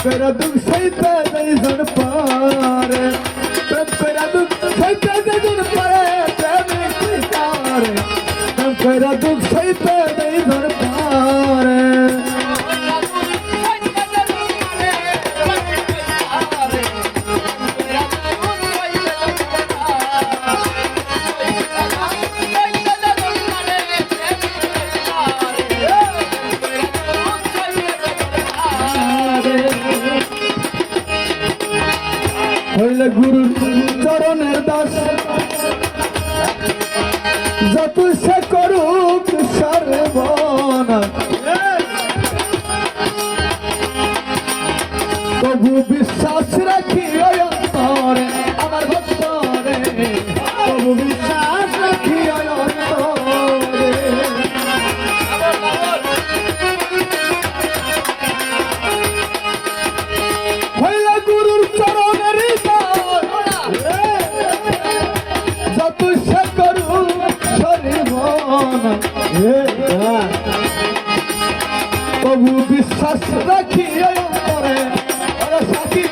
করে দুঃখ সইতে দুইজন পারে প্রেম করে দুঃখ সইতে দুইজন পারে প্রেমিক পারে প্রেম করে দুঃখ সইতে দুইজন পারে হইলে গুরুর চরণের দাস যত সে করুক সর্বন তবু বিশ্বাস রাখি অন্তরে আমার ভক্তরে তবু বিশ্বাস রাখি অন্তরে হইলে গুরুর চরণের তবু বিশ্বাস রাখি অন্তরে সাথী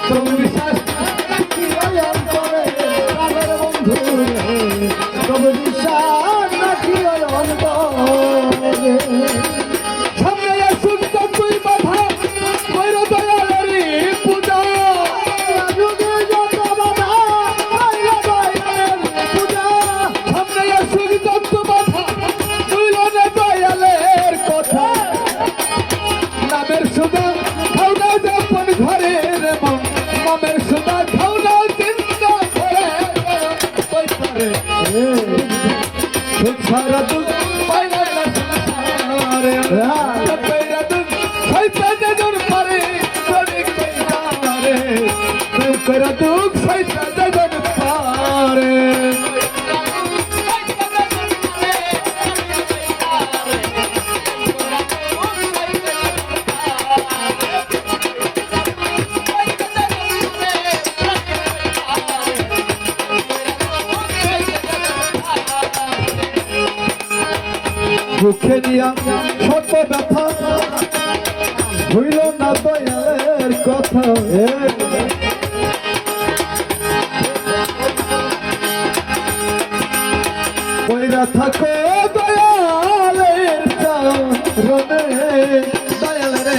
তবু বিশ্বাস রাখি অন্তরে প্রাণের বন্ধু তবু বিশ্বাস রাখি অন্তরে সামনে আসুক তুই বাধা কইর দয়ালেরই পূজা যুগে যত বাধা কইর দয়ালের পূজা সামনে আসুক যত বাধা কইল না দয়ালের কথা নামের সুদা খাও না যখন ঘরের মন নামের সুদা খাও না চিন্তা করে কই পারে সারা দুঃখ পাইলা না সারে কইরা দুঃখ সইতে যেজন পারে শ্রমিক পারে কইরা দুঃখ সইতে যেজন পারে বুকে নিয়া ছোট ব্যথা হইল না দয়ালের কথা কইরা থাকো দয়ালের চরণে দয়াল রে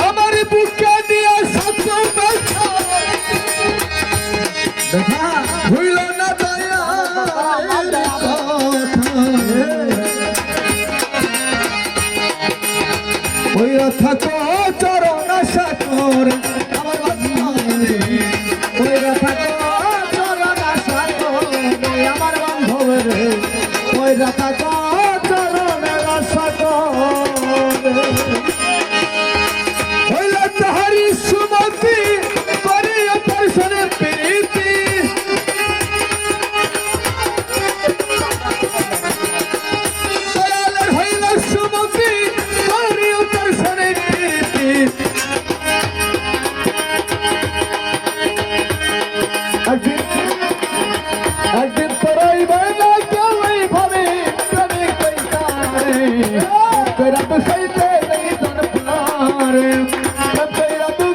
আমার বুকে হইল না দয়ালের হইয়া থাকো চরণ আশা করে আমার হইয়া থাকো চরণ আশা করে আমার বান্ধব রে হইয়া থাকো চরণের আশা করে হইল তাহারি সুমতি করিয়া দর্শনে প্রীতি দয়ালের হইল সুমতি করিয়া দর্শনে প্রীতি একদিন তোরাই বেলা কেউই ভাবে প্রেমিক পৈতারে কইরা তো সইতে দুইজন পারে কইরা তো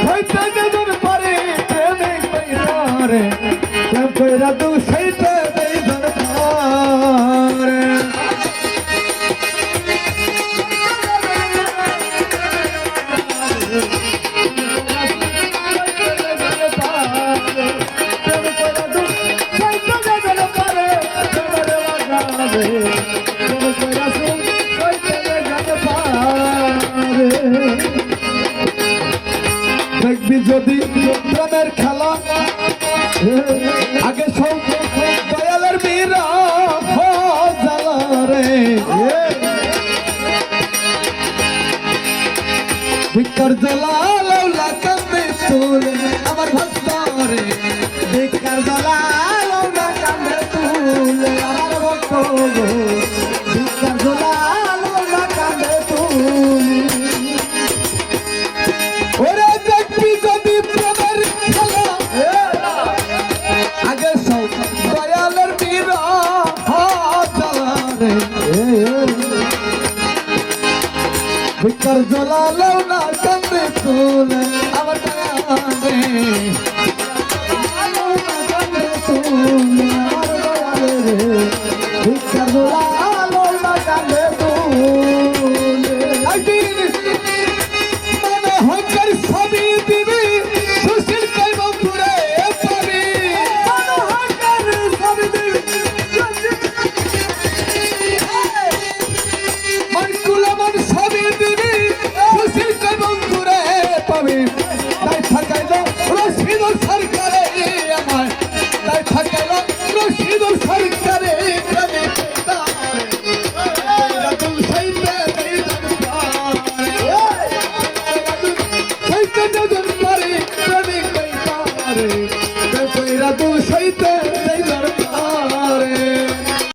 সইতে দুইজন পারে প্রেমিক পৈতারে কইরা তো সইতে দুইজন পারে দেখবি যদি প্রেমের খেলা আগে সব দয়ালের বীরা জ্বালা রে ভিক্ষার জ্বালা লাউলা কান্দে তুলে আমার ভক্ত রে ভিক্ষার জ্বালা লাউলা কান্দে তুলে আমার ভক্ত ভিক্ষার জ্বালা লাউলা কান্দে তুলে ওরে দেখবি যদি প্রেমের খেলা আগে জলালেও না কান্দে তুলে আমার কান্দে